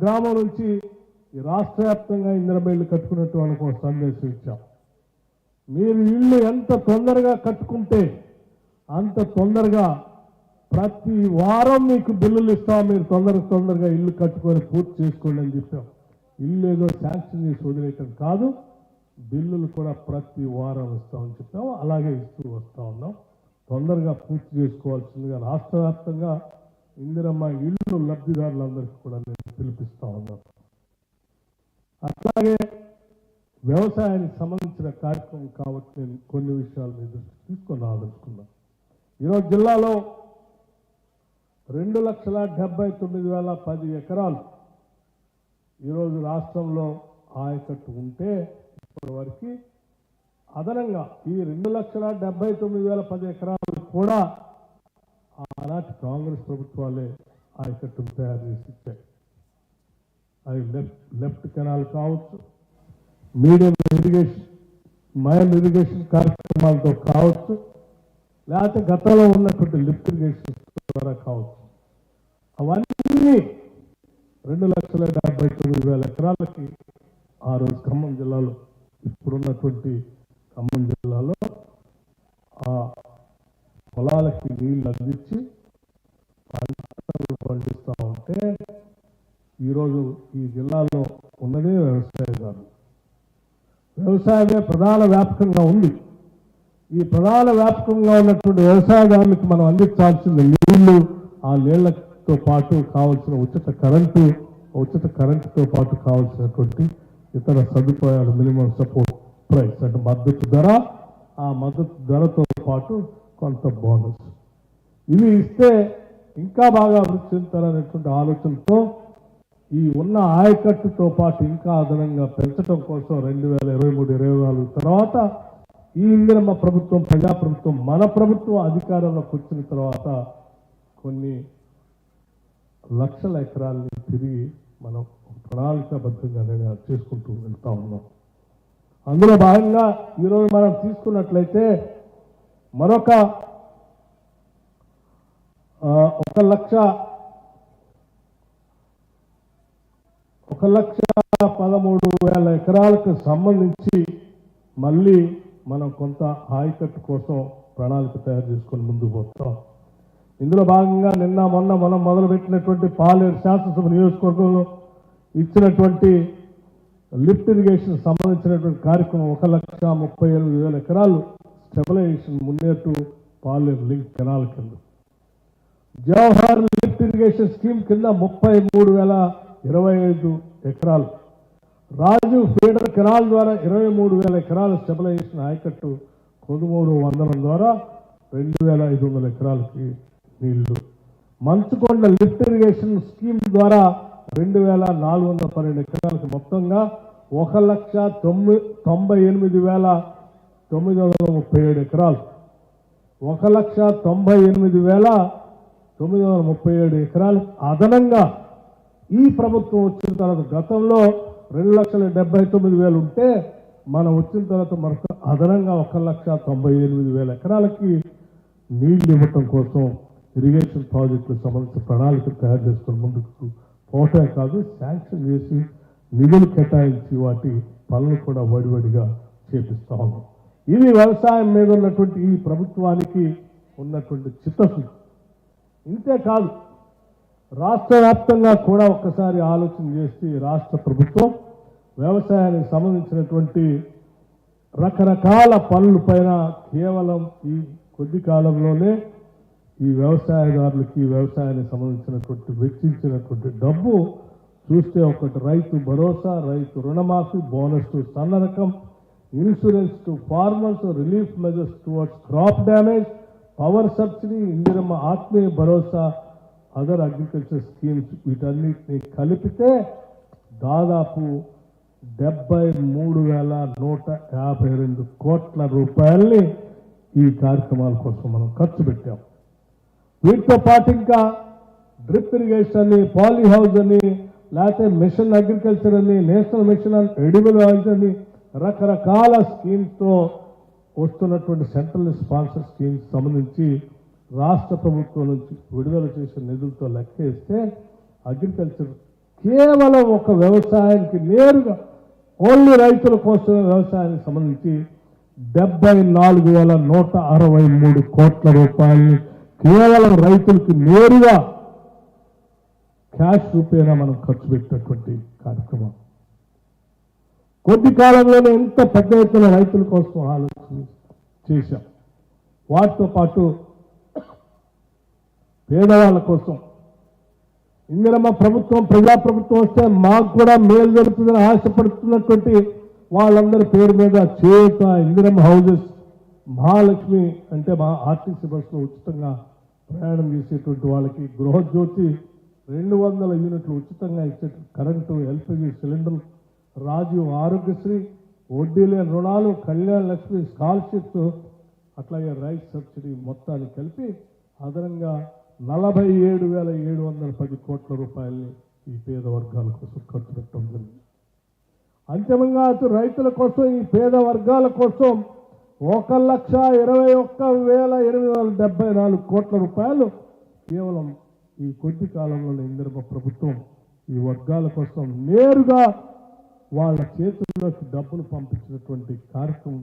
గ్రామం నుంచి ఈ రాష్ట్ర వ్యాప్తంగా ఇందిరమ్మ ఇల్లు కట్టుకున్నట్టు అనుకో సందేశం ఇచ్చాం. మీరు ఇల్లు ఎంత తొందరగా కట్టుకుంటే అంత తొందరగా ప్రతి వారం మీకు బిల్లులు ఇస్తాం, మీరు తొందరగా ఇల్లు కట్టుకొని పూర్తి చేసుకోండి అని చెప్పాం. ఇల్లు ఏదో శాంక్షన్ చేసి వదిలేయటం కాదు, బిల్లులు కూడా ప్రతి వారం ఇస్తామని చెప్పాము. అలాగే ఇస్తూ వస్తూ ఉన్నాం. తొందరగా పూర్తి చేసుకోవాల్సిందిగా రాష్ట్ర వ్యాప్తంగా ఇందిరమ్మ ఇల్లు లబ్ధిదారులందరికీ కూడా నేను పిలిపిస్తా ఉన్నాను. అట్లాగే వ్యవసాయానికి సంబంధించిన కార్యక్రమం కాబట్టి నేను కొన్ని విషయాల మీద తీసుకొని ఆలోచుకున్నాను. ఈరోజు జిల్లాలో 2,79,10 ఎకరాలు ఈరోజు రాష్ట్రంలో ఆయకట్టు ఉంటే ఇప్పటి వరకు అదనంగా ఈ 2,79,10 ఎకరాలు కూడా ఆనాటి కాంగ్రెస్ ప్రభుత్వాలే ఆయకట్టును తయారు చేసి ఇచ్చాయి. అది లెఫ్ట్ కెనాల్ కావచ్చు, మీడియం ఇరిగేషన్ మైల్ ఇరిగేషన్ కార్యక్రమాలతో కావచ్చు, లేకపోతే గతంలో ఉన్నటువంటి లిఫ్ట్ ఇరిగేషన్ ద్వారా కావచ్చు. అవన్నీ 2,79,000 ఎకరాలకి ఆ రోజు ఖమ్మం జిల్లాలో, ఇప్పుడున్నటువంటి ఖమ్మం జిల్లాలో ఆ పొలాలకి నీళ్లు అందించి పంటలు పండిస్తూ ఉంటే ఈరోజు ఈ జిల్లాలో ఉన్నదే వ్యవసాయదారులు. వ్యవసాయమే ప్రధాన వ్యాపకంగా ఉంది. ఈ ప్రధాన వ్యాపకంగా ఉన్నటువంటి వ్యవసాయదారులకు మనం అందించాల్సిన నీళ్లు, ఆ నీళ్లతో పాటు కావాల్సిన ఉచిత కరెంటుతో పాటు కావాల్సినటువంటి ఇతర సదుపాయాలు, మినిమం సపోర్ట్ ప్రైస్ అంటే మద్దతు ధర, ఆ మద్దతు ధరతో పాటు కొంత బోనస్, ఇవి ఇస్తే ఇంకా బాగా అభివృద్ధి చెందుతారనేటువంటి ఆలోచనతో ఈ ఉన్న ఆయకట్టుతో పాటు ఇంకా అదనంగా పెంచడం కోసం 2023-24 తర్వాత ఈ ఇందిరమ్మ ప్రభుత్వం, ప్రజాప్రభుత్వం, మన ప్రభుత్వం అధికారంలోకి వచ్చిన తర్వాత కొన్ని లక్షల ఎకరాలని తిరిగి మనం ప్రణాళికాబద్ధంగా నిర్ణయాలు చేసుకుంటూ వెళ్తా ఉన్నాం. అందులో భాగంగా ఈరోజు మనం తీసుకున్నట్లయితే మరొక 1,13,000 ఎకరాలకు సంబంధించి మళ్ళీ మనం కొంత ఆయకట్టు కోసం ప్రణాళిక తయారు చేసుకొని ముందుకు పోతాం. ఇందులో భాగంగా నిన్న మొన్న మనం మొదలుపెట్టినటువంటి పాలేరు శాసనసభ నియోజకవర్గంలో ఇచ్చినటువంటి లిఫ్ట్ ఇరిగేషన్ సంబంధించినటువంటి కార్యక్రమం 1,38,000 ఎకరాలు స్టెబిలైజేషన్ మున్నేటు పాలేరు లింక్ కెనాల్ కింద, జవహర్ లిఫ్ట్ ఇరిగేషన్ స్కీమ్ కింద 33,025 ఎకరాలు, రాజు ఫీడర్ కెనాల్ ద్వారా 23,000 ఎకరాలు స్టెబిలైజేషన్ ఆయకట్టు కొదుమూరు వందనం ద్వారా 2,500 ఎకరాలకి నీళ్లు, మంచుకొండ లిఫ్ట్ ఇరిగేషన్ స్కీమ్ ద్వారా 2,412 ఎకరాలకు మొత్తంగా 1,98,937 ఎకరాలు, 1,98,937 ఎకరాలు అదనంగా ఈ ప్రభుత్వం వచ్చిన తర్వాత, గతంలో 2,79,000 ఉంటే మనం వచ్చిన తర్వాత మరొక అదనంగా 1,98,000 ఎకరాలకి నీళ్లు ఇవ్వటం కోసం ఇరిగేషన్ ప్రాజెక్టులకు సంబంధించిన ప్రణాళిక తయారు చేసుకుని ముందుకు పోవటమే కాదు, శాంక్షన్ చేసి నిధులు కేటాయించి వాటి పనులు కూడా వడివడిగా చేపిస్తా ఉన్నాం. ఇది వ్యవసాయం మీద ఉన్నటువంటి ఈ ప్రభుత్వానికి ఉన్నటువంటి చిత్తశుద్ధి. ఇంతేకాదు, రాష్ట్ర వ్యాప్తంగా కూడా ఒక్కసారి ఆలోచన చేసి రాష్ట్ర ప్రభుత్వం వ్యవసాయానికి సంబంధించినటువంటి రకరకాల పనుల పైన కేవలం ఈ కొద్ది కాలంలోనే ఈ వ్యవసాయదారులకి వ్యవసాయానికి సంబంధించినటువంటి వెచ్చించినటువంటి డబ్బు చూస్తే ఒకటి రైతు భరోసా, రైతు రుణమాఫీ, బోనస్ టు సన్న రకం, insurance to farmers, relief measures towards crop damage, power subsidy, Indiramma ఆత్మీయ భరోసా, అదర్ అగ్రికల్చర్ స్కీమ్స్, వీటన్నిటిని కలిపితే దాదాపు 73,152 కోట్ల రూపాయల్ని ఈ కార్యక్రమాల కోసం మనం ఖర్చు పెట్టాం. వీటితో పాటు ఇంకా డ్రిప్ ఇరిగేషన్ అని, పాలీ హౌస్ అని, లేకపోతే మిషన్ అగ్రికల్చర్ అని, national mission on edible oils అని రకరకాల స్కీమ్స్తో వస్తున్నటువంటి సెంట్రల్ స్పాన్సర్ స్కీమ్స్ సంబంధించి రాష్ట్ర ప్రభుత్వం నుంచి విడుదల చేసిన నిధులతో లెక్కేస్తే అగ్రికల్చర్ కేవలం ఒక వ్యవసాయానికి నేరుగా ఓన్లీ రైతుల కోసం వ్యవసాయానికి సంబంధించి 74,163 కోట్ల రూపాయలు కేవలం రైతులకి నేరుగా క్యాష్ రూపేనా మనం ఖర్చు పెట్టినటువంటి కార్యక్రమం. కొద్ది కాలంలోనే ఎంత పెద్ద ఎత్తున రైతుల కోసం ఆలోచన చేశాం. వాటితో పాటు పేదవాళ్ళ కోసం ఇందిరమ్మ ప్రభుత్వం ప్రజాప్రభుత్వం వస్తే మాకు కూడా మేలు జరుగుతుందని ఆశపడుతున్నటువంటి వాళ్ళందరి పేరు మీద చేత ఇందిరమ్మ హౌజెస్, మహాలక్ష్మి అంటే మా ఆర్టీసీ బస్సులో ఉచితంగా ప్రయాణం చేసేటువంటి వాళ్ళకి గృహజ్యోతి 200 యూనిట్లు ఉచితంగా ఇచ్చే కరెంటు, ఎల్పిజి సిలిండర్లు, రాజీవ్ ఆరోగ్యశ్రీ, వడ్డీ లేని రుణాలు, కళ్యాణ లక్ష్మి స్కాలర్షిప్స్, అట్లాగే రైస్ సబ్సిడీ మొత్తాన్ని కలిపి అదనంగా 47,710 కోట్ల రూపాయలని ఈ పేద వర్గాల కోసం ఖర్చు పెట్టడం జరిగింది. అంతిమంగా అటు రైతుల కోసం, ఈ పేద వర్గాల కోసం 1,21,874 కోట్ల రూపాయలు కేవలం ఈ కొద్ది కాలంలో ఇందిరమ్మ ప్రభుత్వం ఈ వర్గాల కోసం నేరుగా వాళ్ళ చేతుల్లోకి డబ్బులు పంపించినటువంటి కార్యక్రమం.